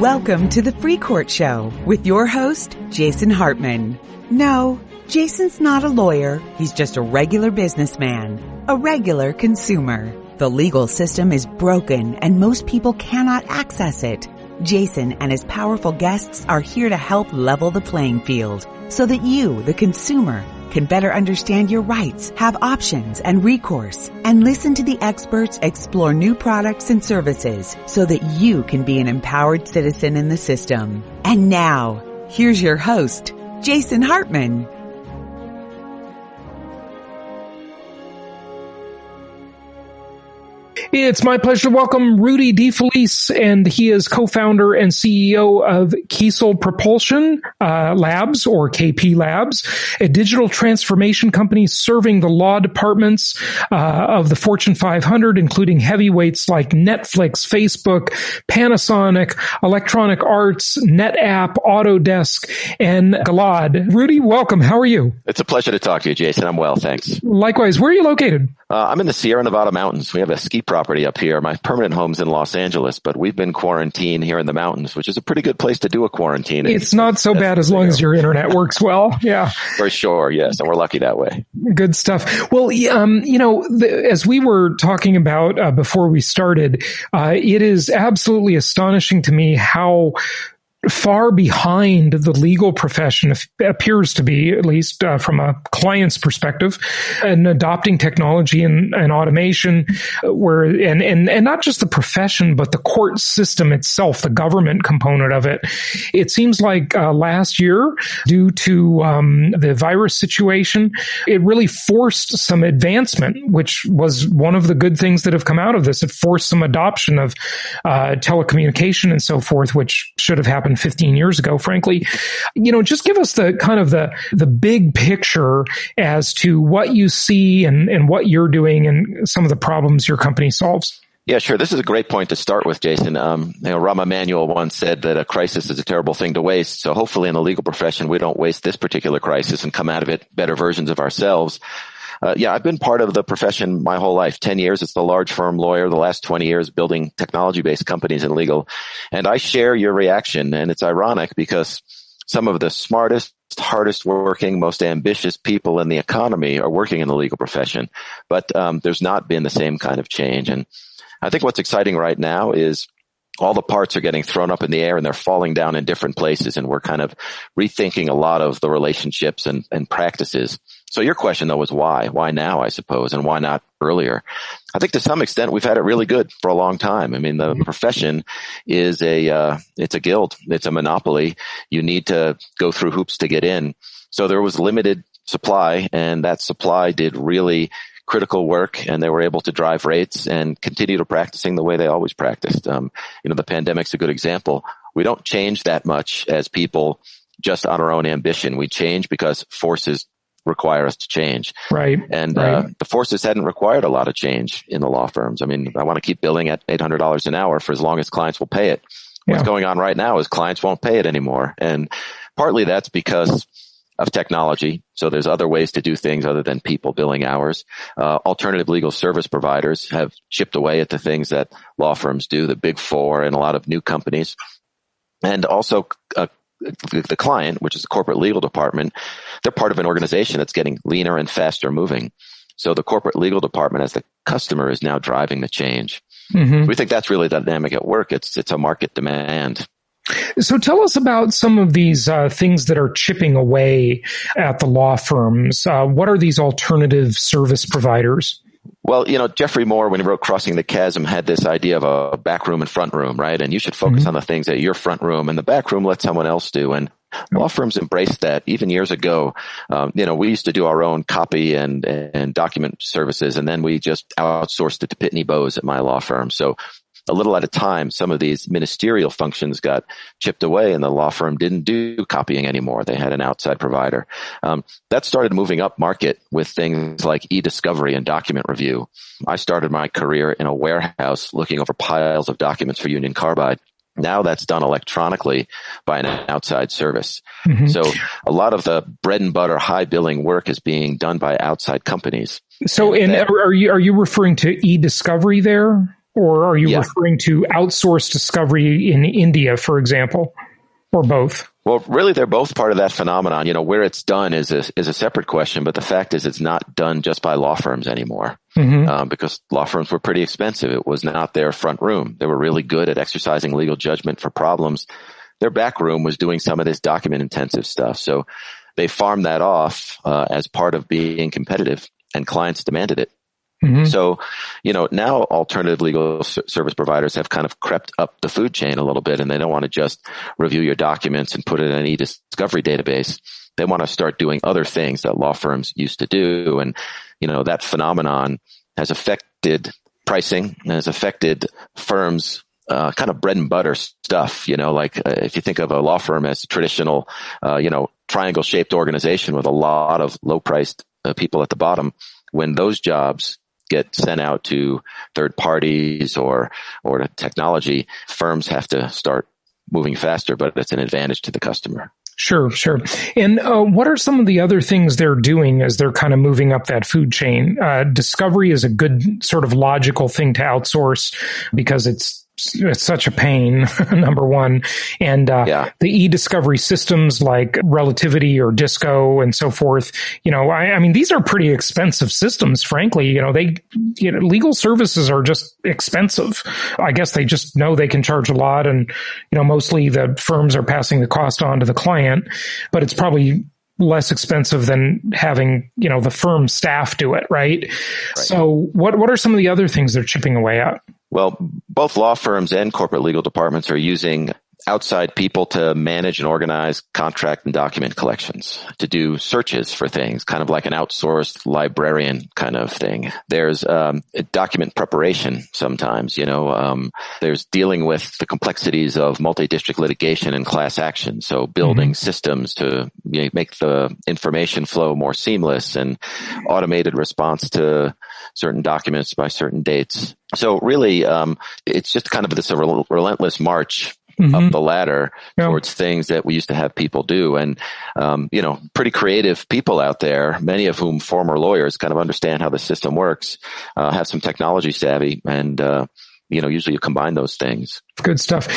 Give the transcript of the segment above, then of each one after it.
Welcome to the Free Court Show with your host, Jason Hartman. No, Jason's not a lawyer. He's just a regular businessman, a regular consumer. The legal system is broken and most people cannot access it. Jason and his powerful guests are here to help level the playing field so that you, the consumer, can better understand your rights, have options and recourse, and listen to the experts explore new products and services so that you can be an empowered citizen in the system. And now, here's your host, Jason Hartman. It's my pleasure to welcome Rudy DeFelice, and he is co-founder and CEO of Keesal Propulsion Labs, or KPLabs, a digital transformation company serving the law departments of the Fortune 500, including heavyweights like Netflix, Facebook, Panasonic, Electronic Arts, NetApp, Autodesk, and Galad. Rudy, welcome. How are you? It's a pleasure to talk to you, Jason. I'm well, thanks. Likewise. Where are you located? I'm in the Sierra Nevada mountains. We have a ski property up here. My permanent home's in Los Angeles, but we've been quarantined here in the mountains, which is a pretty good place to do a quarantine. It's not so bad as long as your internet works well. Yeah. For sure. Yes. And we're lucky that way. Good stuff. Well, as we were talking about before we started, it is absolutely astonishing to me how far behind the legal profession appears to be, at least from a client's perspective, in adopting technology and automation, and not just the profession, but the court system itself, the government component of it. It seems like last year, due to the virus situation, it really forced some advancement, which was one of the good things that have come out of this. It forced some adoption of telecommunication and so forth, which should have happened 15 years ago, frankly. Just give us the kind of the big picture as to what you see and what you're doing and some of the problems your company solves. Yeah, sure. This is a great point to start with, Jason. Rahm Emanuel once said that a crisis is a terrible thing to waste. So hopefully in the legal profession, we don't waste this particular crisis and come out of it better versions of ourselves. I've been part of the profession my whole life, 10 years as the large firm lawyer, the last 20 years building technology-based companies in legal. And I share your reaction. And it's ironic because some of the smartest, hardest working, most ambitious people in the economy are working in the legal profession. But there's not been the same kind of change. And I think what's exciting right now is all the parts are getting thrown up in the air and they're falling down in different places. And we're kind of rethinking a lot of the relationships and practices. So your question, though, was why? Why now, I suppose, and why not earlier? I think to some extent we've had it really good for a long time. I mean, the profession is it's a guild. It's a monopoly. You need to go through hoops to get in. So there was limited supply, and that supply did really critical work, and they were able to drive rates and continue to practicing the way they always practiced. The pandemic's a good example. We don't change that much as people just on our own ambition. We change because forces require us to change. Right. And the forces hadn't required a lot of change in the law firms. I mean, I want to keep billing at $800 an hour for as long as clients will pay it. What's going on right now is clients won't pay it anymore. And partly that's because of technology. So there's other ways to do things other than people billing hours. Alternative legal service providers have chipped away at the things that law firms do, the big four and a lot of new companies. And also the client, which is the corporate legal department, they're part of an organization that's getting leaner and faster moving. So the corporate legal department as the customer is now driving the change. Mm-hmm. We think that's really the dynamic at work. It's a market demand. So tell us about some of these things that are chipping away at the law firms. What are these alternative service providers? Well, Jeffrey Moore, when he wrote Crossing the Chasm, had this idea of a back room and front room, right? And you should focus on the things that your front room, and the back room let someone else do. And law firms embraced that even years ago. We used to do our own copy and document services, and then we just outsourced it to Pitney Bowes at my law firm. So a little at a time, some of these ministerial functions got chipped away, and the law firm didn't do copying anymore. They had an outside provider. That started moving up market with things like e-discovery and document review. I started my career in a warehouse looking over piles of documents for Union Carbide. Now that's done electronically by an outside service. Mm-hmm. So a lot of the bread and butter high billing work is being done by outside companies. So are you referring to e-discovery there? Or are you referring to outsourced discovery in India, for example, or both? Well, really, they're both part of that phenomenon. Where it's done is a separate question, but the fact is it's not done just by law firms anymore, because law firms were pretty expensive. It was not their front room. They were really good at exercising legal judgment for problems. Their back room was doing some of this document-intensive stuff. So they farmed that off as part of being competitive, and clients demanded it. So, now alternative legal service providers have kind of crept up the food chain a little bit, and they don't want to just review your documents and put it in an e-discovery database. They want to start doing other things that law firms used to do. And, that phenomenon has affected pricing and has affected firms' kind of bread and butter stuff. If you think of a law firm as a traditional, triangle shaped organization with a lot of low priced people at the bottom, when those jobs get sent out to third parties or to technology, firms have to start moving faster, but it's an advantage to the customer. Sure. And what are some of the other things they're doing as they're kind of moving up that food chain? Discovery is a good sort of logical thing to outsource because it's such a pain, number one. And the e-discovery systems like Relativity or Disco and so forth, I mean, these are pretty expensive systems, frankly. Legal services are just expensive. I guess they just know they can charge a lot, and, mostly the firms are passing the cost on to the client, but it's probably less expensive than having, the firm staff do it, right? So what are some of the other things they're chipping away at? Well, both law firms and corporate legal departments are using outside people to manage and organize contract and document collections, to do searches for things, kind of like an outsourced librarian kind of thing. There's document preparation sometimes, there's dealing with the complexities of multi-district litigation and class action. So building systems to make the information flow more seamless and automated response to certain documents by certain dates. So really, it's just kind of this relentless march up the ladder towards things that we used to have people do. And, pretty creative people out there, many of whom former lawyers, kind of understand how the system works, have some technology savvy, and, usually you combine those things. Good stuff.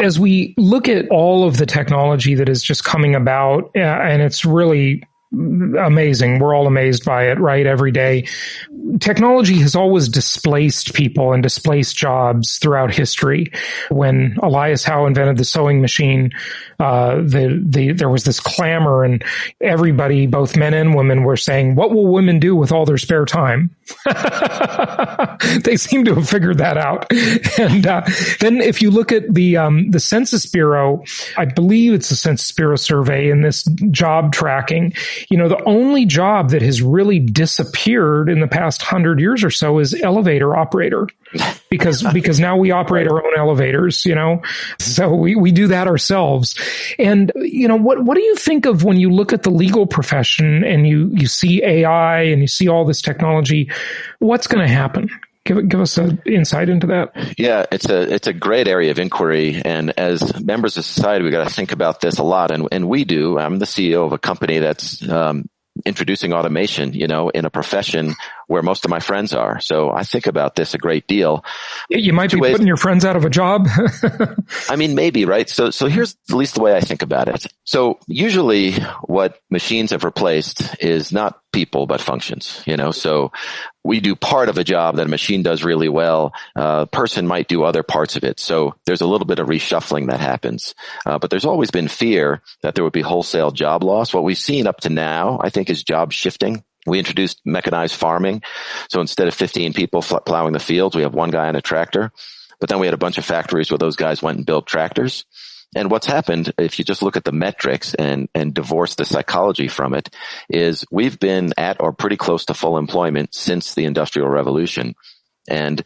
As we look at all of the technology that is just coming about, and it's really amazing. We're all amazed by it, right? Every day. Technology has always displaced people and displaced jobs throughout history. When Elias Howe invented the sewing machine, there was this clamor, and everybody, both men and women, were saying, what will women do with all their spare time? They seem to have figured that out. And then if you look at the Census Bureau, I believe it's the Census Bureau survey in this job tracking, the only job that has really disappeared in the past 100 years or so is elevator operator, because now we operate our own elevators, so we do that ourselves. And, what do you think of when you look at the legal profession and you see AI and you see all this technology? What's going to happen? Give us an insight into that. Yeah, it's a great area of inquiry. And as members of society, we got to think about this a lot. And we do. I'm the CEO of a company that's introducing automation, in a profession where most of my friends are. So I think about this a great deal. You might be putting your friends out of a job. I mean, maybe, right? So here's at least the way I think about it. So usually what machines have replaced is not people, but functions, so we do part of a job that a machine does really well. A person might do other parts of it. So there's a little bit of reshuffling that happens. But there's always been fear that there would be wholesale job loss. What we've seen up to now, I think, is job shifting. We introduced mechanized farming. So instead of 15 people plowing the fields, we have one guy on a tractor. But then we had a bunch of factories where those guys went and built tractors. And what's happened, if you just look at the metrics and divorce the psychology from it, is we've been at or pretty close to full employment since the Industrial Revolution. And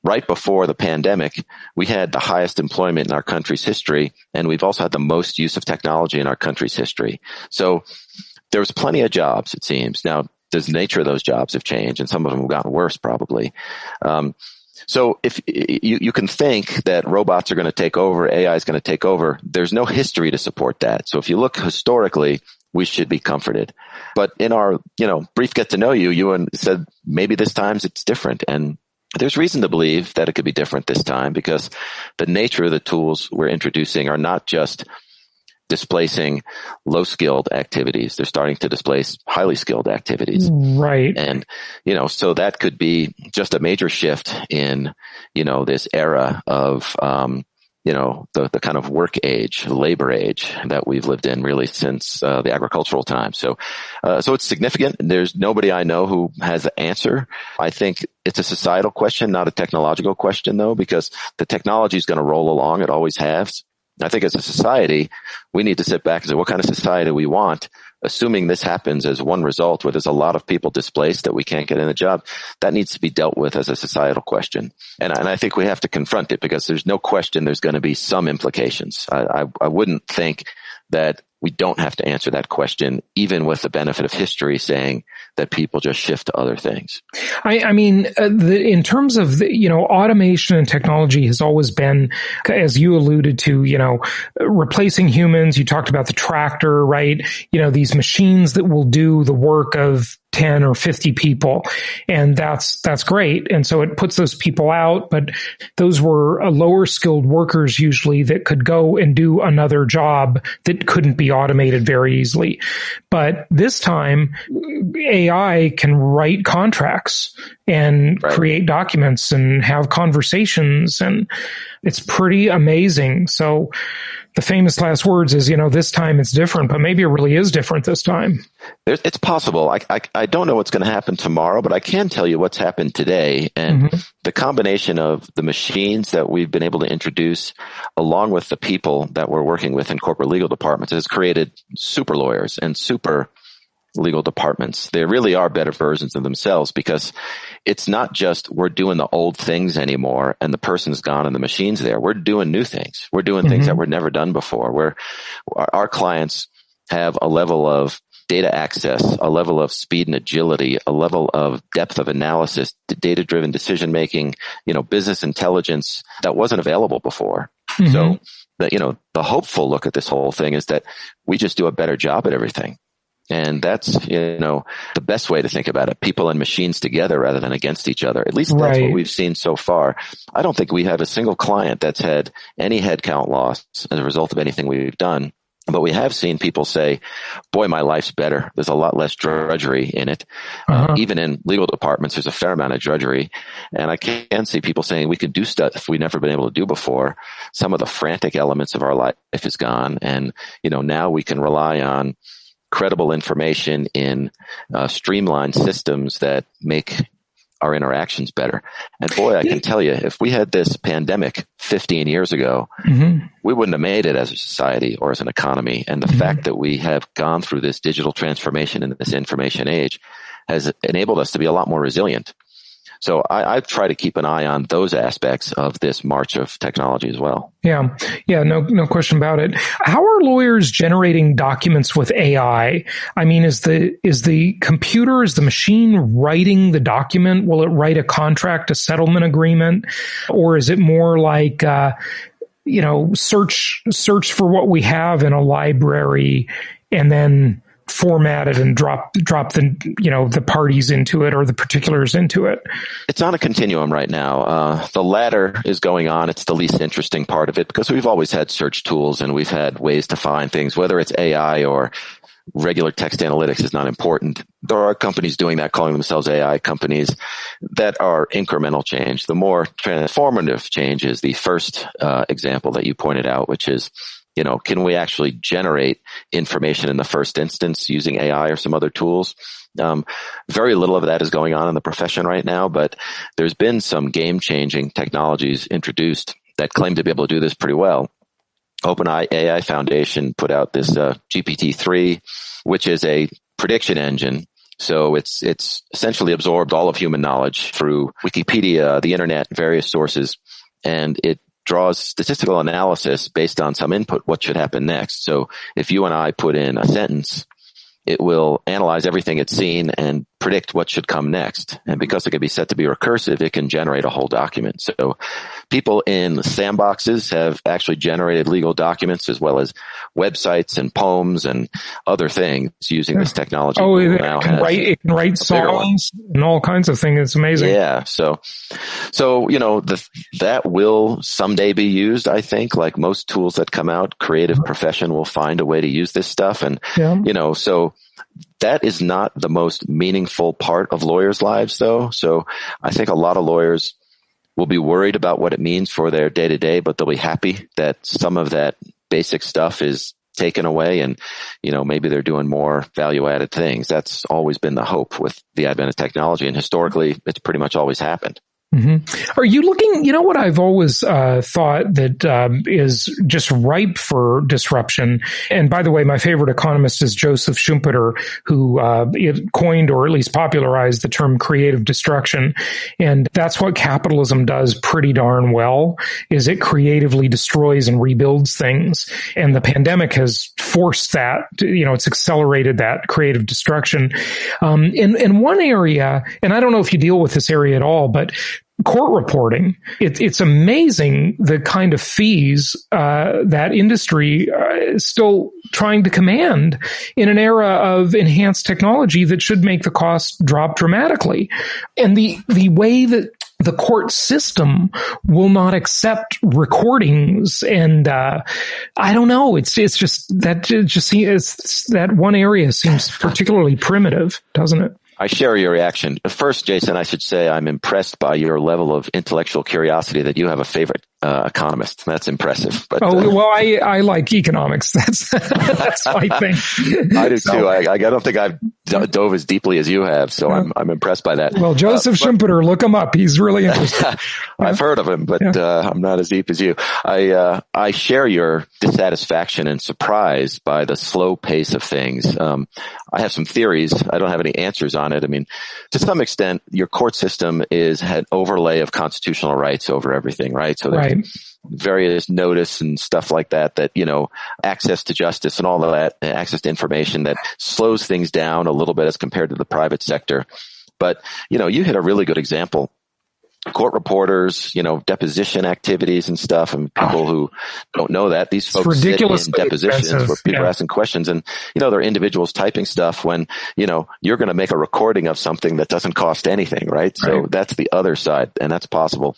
right before the pandemic, we had the highest employment in our country's history, and we've also had the most use of technology in our country's history. So there's plenty of jobs, it seems. Now, the nature of those jobs have changed, and some of them have gotten worse probably. So if you can think that robots are going to take over, AI is going to take over, there's no history to support that. So if you look historically, we should be comforted. But in our, brief get to know you, said maybe this time it's different. And There's reason to believe that it could be different this time because the nature of the tools we're introducing are not just displacing low-skilled activities. They're starting to displace highly skilled activities. Right. And, so that could be just a major shift in, this era of, the kind of work age, labor age that we've lived in really since the agricultural time. So it's significant. There's nobody I know who has the answer. I think it's a societal question, not a technological question, though, because the technology is going to roll along. It always has. I think as a society, we need to sit back and say, what kind of society we want? Assuming this happens as one result where there's a lot of people displaced that we can't get in a job, that needs to be dealt with as a societal question. And I think we have to confront it because there's no question there's going to be some implications. I wouldn't think that we don't have to answer that question, even with the benefit of history saying that people just shift to other things. In terms of automation and technology has always been, as you alluded to, replacing humans. You talked about the tractor, right? These machines that will do the work of 10 or 50 people. And that's great. And so it puts those people out, but those were lower skilled workers usually that could go and do another job that couldn't be automated very easily. But this time, AI can write contracts and create documents and have conversations, and it's pretty amazing. So the famous last words is, this time it's different, but maybe it really is different this time. It's possible. I don't know what's going to happen tomorrow, but I can tell you what's happened today. And the combination of the machines that we've been able to introduce along with the people that we're working with in corporate legal departments has created super lawyers and super legal departments. They really are better versions of themselves because it's not just we're doing the old things anymore and the person's gone and the machine's there. We're doing new things. We're doing things that were never done before, where our clients have a level of data access, a level of speed and agility, a level of depth of analysis, data-driven decision-making, business intelligence that wasn't available before. So the hopeful look at this whole thing is that we just do a better job at everything. And that's, the best way to think about it. People and machines together rather than against each other. At least that's what we've seen so far. I don't think we have a single client that's had any headcount loss as a result of anything we've done. But we have seen people say, boy, my life's better. There's a lot less drudgery in it. Even in legal departments, there's a fair amount of drudgery. And I can see people saying we can do stuff we've never been able to do before. Some of the frantic elements of our life is gone. And, now we can rely on credible information in streamlined systems that make our interactions better. And boy, I can tell you, if we had this pandemic 15 years ago, we wouldn't have made it as a society or as an economy. And the fact that we have gone through this digital transformation in this information age has enabled us to be a lot more resilient. So I try to keep an eye on those aspects of this march of technology as well. Yeah, no question about it. How are lawyers generating documents with AI? I mean, is the computer, is the machine writing the document? Will it write a contract, a settlement agreement? Or is it more like, search for what we have in a library and then format it and drop the parties into it or the particulars into it? It's on a continuum right now. The latter is going on. It's the least interesting part of it because we've always had search tools and we've had ways to find things, whether it's AI or regular text analytics is not important. There are companies doing that, calling themselves AI companies, that are incremental change. The more transformative change is the first example that you pointed out, which is, can we actually generate information in the first instance using AI or some other tools? Very little of that is going on in the profession right now, but there's been some game-changing technologies introduced that claim to be able to do this pretty well. OpenAI Foundation put out this GPT-3, which is a prediction engine. So it's essentially absorbed all of human knowledge through Wikipedia, the internet, various sources, and it draws statistical analysis based on some input, what should happen next. So if you and I put in a sentence, it will analyze everything it's seen and predict what should come next. And because it can be set to be recursive, it can generate a whole document. So people in sandboxes have actually generated legal documents as well as websites and poems and other things using this technology. Oh, it can write songs and all kinds of things. It's amazing. Yeah. So that will someday be used, I think. Like most tools that come out, creative profession will find a way to use this stuff. And, so that is not the most meaningful part of lawyers' lives, though. So I think a lot of lawyers will be worried about what it means for their day-to-day, but they'll be happy that some of that basic stuff is taken away and, maybe they're doing more value-added things. That's always been the hope with the advent of technology, and historically, it's pretty much always happened. Mm-hmm. Are you looking, what I've always thought that is just ripe for disruption. And by the way, my favorite economist is Joseph Schumpeter, who coined or at least popularized the term creative destruction. And that's what capitalism does pretty darn well, is it creatively destroys and rebuilds things. And the pandemic has forced that, it's accelerated that creative destruction. In one area, and I don't know if you deal with this area at all, but court reporting, it's amazing the kind of fees that industry is still trying to command in an era of enhanced technology that should make the cost drop dramatically. And the way that the court system will not accept recordings, and I don't know. It's just that one area seems particularly primitive, doesn't it? I share your reaction. First, Jason, I should say I'm impressed by your level of intellectual curiosity that you have a favorite economist. That's impressive. But, I like economics. That's my thing. I do too. I don't think I've dove as deeply as you have, so I'm impressed by that. Well, Joseph Schumpeter, look him up. He's really interesting. I've heard of him, but I'm not as deep as you. I share your dissatisfaction and surprise by the slow pace of things. I have some theories. I don't have any answers on it. I mean, to some extent, your court system had overlay of constitutional rights over everything, right? So there's various notice and stuff like that, access to justice and all of that, access to information that slows things down a little bit as compared to the private sector. But, you hit a really good example. Court reporters, deposition activities and stuff, and people who don't know that, these folks sit in depositions where people are asking questions, and, they're individuals typing stuff when, you're going to make a recording of something that doesn't cost anything, right? So that's the other side, and that's possible.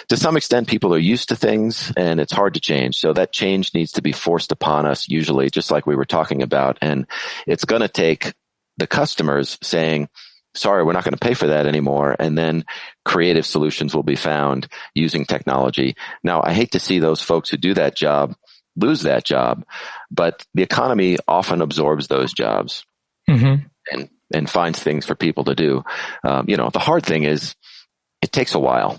To some extent, people are used to things, and it's hard to change. So that change needs to be forced upon us, usually, just like we were talking about. And it's going to take the customers saying, sorry, we're not going to pay for that anymore. And then creative solutions will be found using technology. Now, I hate to see those folks who do that job lose that job, but the economy often absorbs those jobs and finds things for people to do. The hard thing is it takes a while.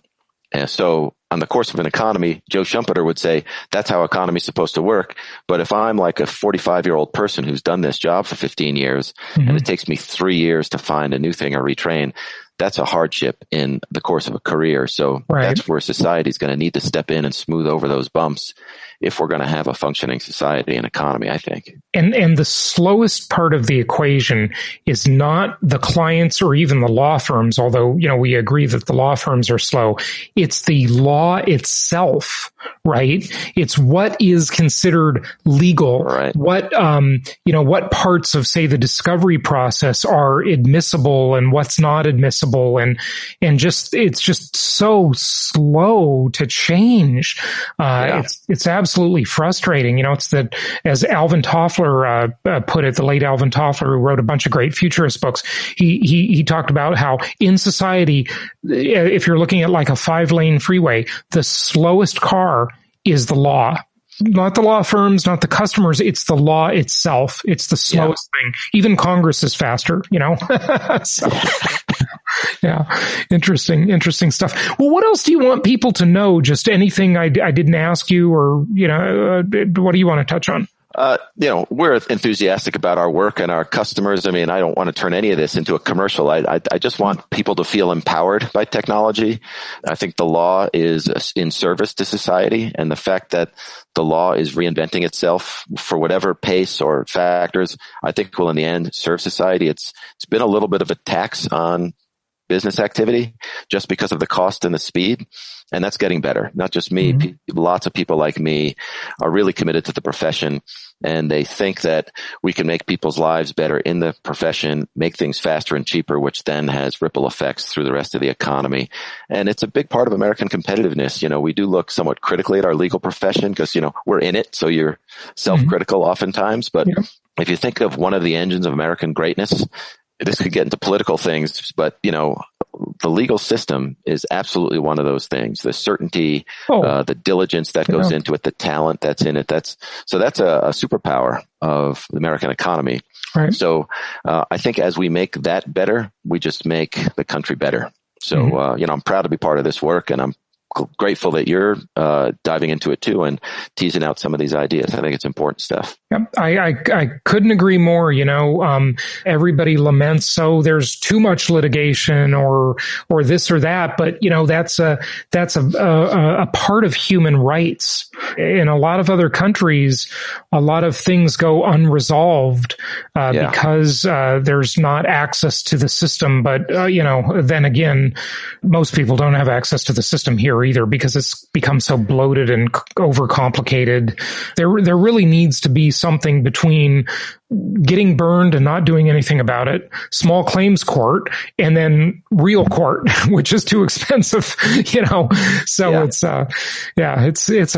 And so on the course of an economy, Joe Schumpeter would say that's how economy is supposed to work. But if I'm like a 45-year-old person who's done this job for 15 years and it takes me 3 years to find a new thing or retrain, that's a hardship in the course of a career. So that's where society is going to need to step in and smooth over those bumps if we're going to have a functioning society and economy, I think. And the slowest part of the equation is not the clients or even the law firms, although, we agree that the law firms are slow. It's the law itself, right? It's what is considered legal. Right. What, what parts of, say, the discovery process are admissible and what's not admissible. And it's just so slow to change. It's absolutely frustrating. It's that, as Alvin Toffler put it, the late Alvin Toffler, who wrote a bunch of great futurist books, he talked about how in society, if you're looking at like a 5-lane freeway, the slowest car is the law. Not the law firms, not the customers. It's the law itself. It's the slowest thing. Even Congress is faster, So, interesting stuff. Well, what else do you want people to know? Just anything I didn't ask you, or, what do you want to touch on? We're enthusiastic about our work and our customers. I mean, I don't want to turn any of this into a commercial. I just want people to feel empowered by technology. I think the law is in service to society, and the fact that the law is reinventing itself for whatever pace or factors, I think will in the end serve society. It's been a little bit of a tax on business activity just because of the cost and the speed. And that's getting better. Not just me. Lots of people like me are really committed to the profession, and they think that we can make people's lives better in the profession, make things faster and cheaper, which then has ripple effects through the rest of the economy. And it's a big part of American competitiveness. We do look somewhat critically at our legal profession because, we're in it. So you're self-critical oftentimes. But if you think of one of the engines of American greatness, this could get into political things, but the legal system is absolutely one of those things. The certainty, the diligence that goes into it, the talent that's in it. That's a superpower of the American economy. Right. So, I think as we make that better, we just make the country better. So, I'm proud to be part of this work, and I'm grateful that you're diving into it too and teasing out some of these ideas. I think it's important stuff. Yep. I couldn't agree more. Everybody laments, there's too much litigation or this or that, but that's a part of human rights. In a lot of other countries, a lot of things go unresolved because there's not access to the system. But then again, most people don't have access to the system here either because it's become so bloated and overcomplicated. There really needs to be something between getting burned and not doing anything about it, small claims court, and then real court, which is too expensive, So it's a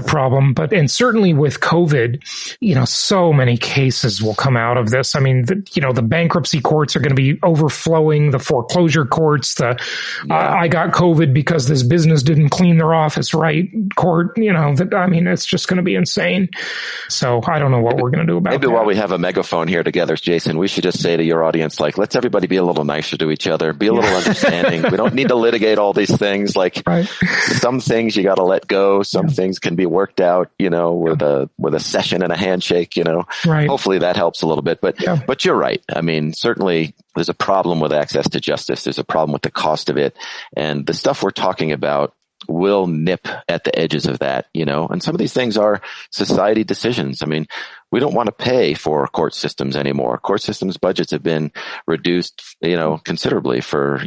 problem. And certainly with COVID, so many cases will come out of this. I mean, the bankruptcy courts are going to be overflowing, the foreclosure courts, I got COVID because this business didn't clean their office right court, it's just going to be insane. So I don't know what we're going to do about it. Maybe while we have a megaphone here together, Jason, we should just say to your audience, let's everybody be a little nicer to each other, be a little understanding. We don't need to litigate all these things. Some things you got to let go. Some things can be worked out, with a session and a handshake, Right. Hopefully that helps a little bit, but you're right. I mean, certainly there's a problem with access to justice. There's a problem with the cost of it. And the stuff we're talking about will nip at the edges of that, and some of these things are society decisions. I mean, we don't want to pay for court systems anymore. Court systems budgets have been reduced, considerably for,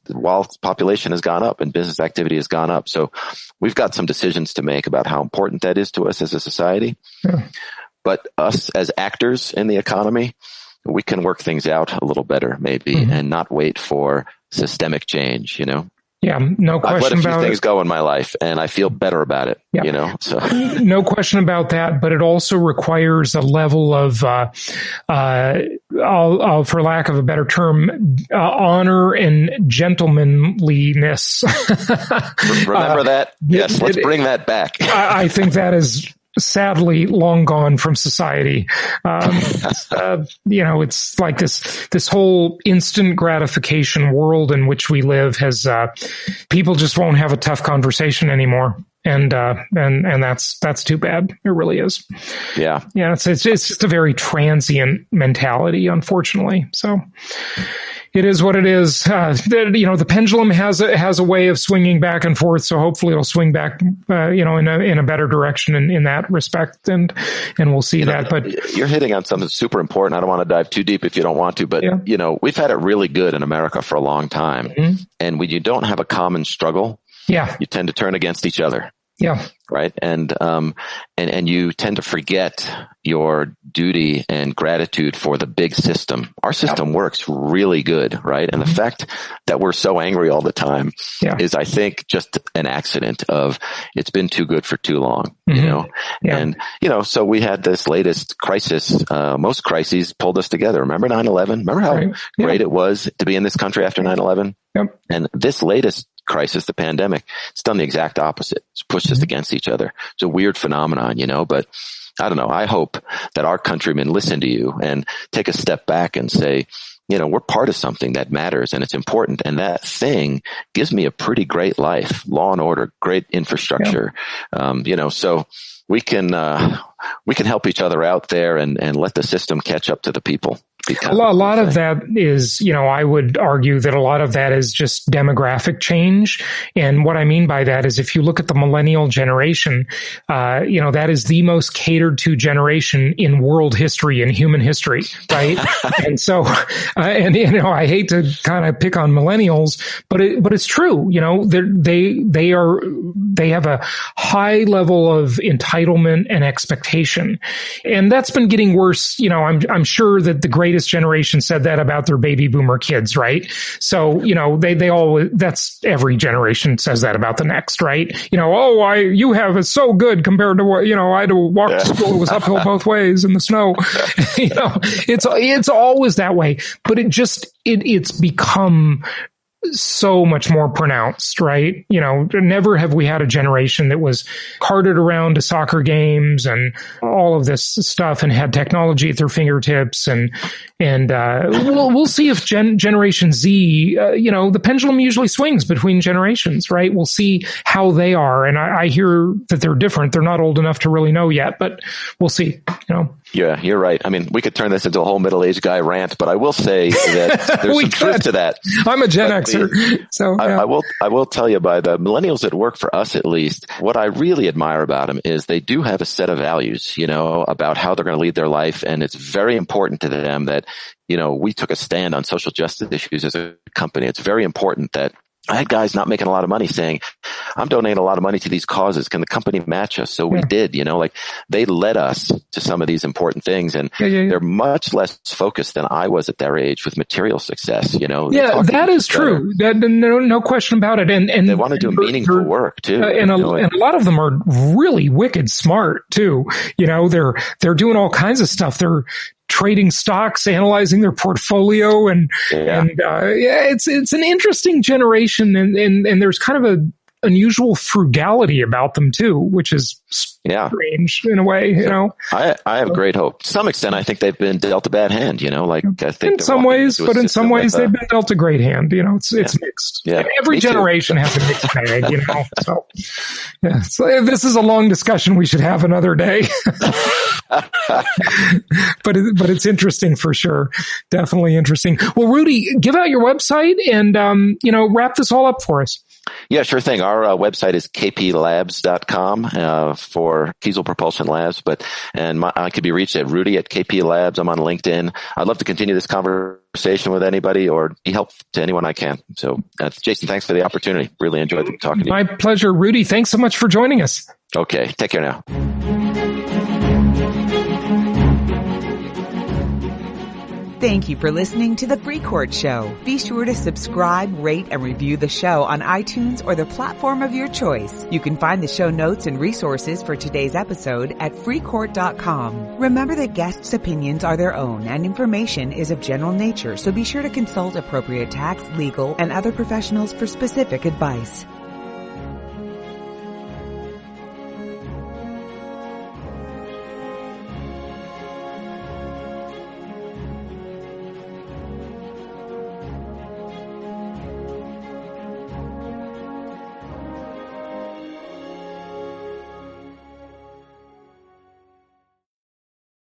while population has gone up and business activity has gone up. So we've got some decisions to make about how important that is to us as a society. Yeah. But us as actors in the economy, we can work things out a little better maybe and not wait for systemic change, Yeah, no question about it. I've let a few things go in my life, and I feel better about it, so. No question about that, but it also requires a level of, for lack of a better term, honor and gentlemanliness. Remember that? Yes, let's bring that back. I think that is sadly long gone from society. It's like this whole instant gratification world in which we live has, people just won't have a tough conversation anymore. And that's too bad. It really is. Yeah. Yeah. It's just a very transient mentality, unfortunately. So it is what it is. The pendulum has a way of swinging back and forth. So hopefully it'll swing back, in a better direction in that respect. And we'll see that. But you're hitting on something super important. I don't want to dive too deep if you don't want to, but we've had it really good in America for a long time. Mm-hmm. And when you don't have a common struggle, you tend to turn against each other. Yeah. Right. And you tend to forget your duty and gratitude for the big system. Our system works really good. Right. And the fact that we're so angry all the time is, I think, just an accident of it's been too good for too long, and, so we had this latest crisis. Most crises pulled us together. Remember 9/11? Remember how great it was to be in this country after 9/11? Yep. And this latest crisis, the pandemic, it's done the exact opposite. It's pushed us against each other. It's a weird phenomenon, but I don't know. I hope that our countrymen listen to you and take a step back and say, we're part of something that matters and it's important. And that thing gives me a pretty great life, law and order, great infrastructure. So we can, we can help each other out there and let the system catch up to the people. A lot of that is, I would argue that a lot of that is just demographic change. And what I mean by that is if you look at the millennial generation, that is the most catered to generation in world history and human history, right? And so, I hate to kind of pick on millennials, but it's true. They have a high level of entitlement and expectation. And that's been getting worse. I'm sure that the greatest generation said that about their baby boomer kids, right? So, they always, that's every generation says that about the next, right? You have it so good compared to what, I had to walk to school. It was uphill both ways in the snow. It's always that way, but it's become so much more pronounced, right? Never have we had a generation that was carted around to soccer games and all of this stuff and had technology at their fingertips. And we'll see if Generation Z, the pendulum usually swings between generations, right? We'll see how they are. And I hear that they're different. They're not old enough to really know yet, but we'll see, Yeah, you're right. I mean, we could turn this into a whole middle-aged guy rant, but I will say that there's some truth to that. I'm a Gen Xer. So yeah. I will tell you, by the millennials that work for us, at least, what I really admire about them is they do have a set of values, about how they're going to lead their life. And it's very important to them that, we took a stand on social justice issues as a company. It's very important that I had guys not making a lot of money saying, I'm donating a lot of money to these causes. Can the company match us? So we did, they led us to some of these important things, and they're much less focused than I was at their age with material success, Yeah, that is true. No question about it. And they want to do meaningful work too. And a lot of them are really wicked smart too. They're doing all kinds of stuff. They're trading stocks, analyzing their portfolio, it's an interesting generation, and there's kind of a unusual frugality about them too, which is strange in a way, I have great hope. To some extent, I think they've been dealt a bad hand, I think in some ways, but in some ways they've been dealt a great hand, it's mixed. Yeah. And every generation has a mixed bag, so yeah. So this is a long discussion we should have another day. But it's interesting for sure. Definitely interesting. Well, Rudy, give out your website and, wrap this all up for us. Yeah, sure thing. Our website is KPLabs.com for Keesal Propulsion Labs, I could be reached at Rudy at KPLabs. I'm on LinkedIn. I'd love to continue this conversation with anybody or be helpful to anyone I can. So, Jason, thanks for the opportunity. Really enjoyed talking to you. My pleasure, Rudy. Thanks so much for joining us. Okay, take care now. Thank you for listening to The Free Court Show. Be sure to subscribe, rate, and review the show on iTunes or the platform of your choice. You can find the show notes and resources for today's episode at freecourt.com. Remember that guests' opinions are their own and information is of general nature, so be sure to consult appropriate tax, legal, and other professionals for specific advice.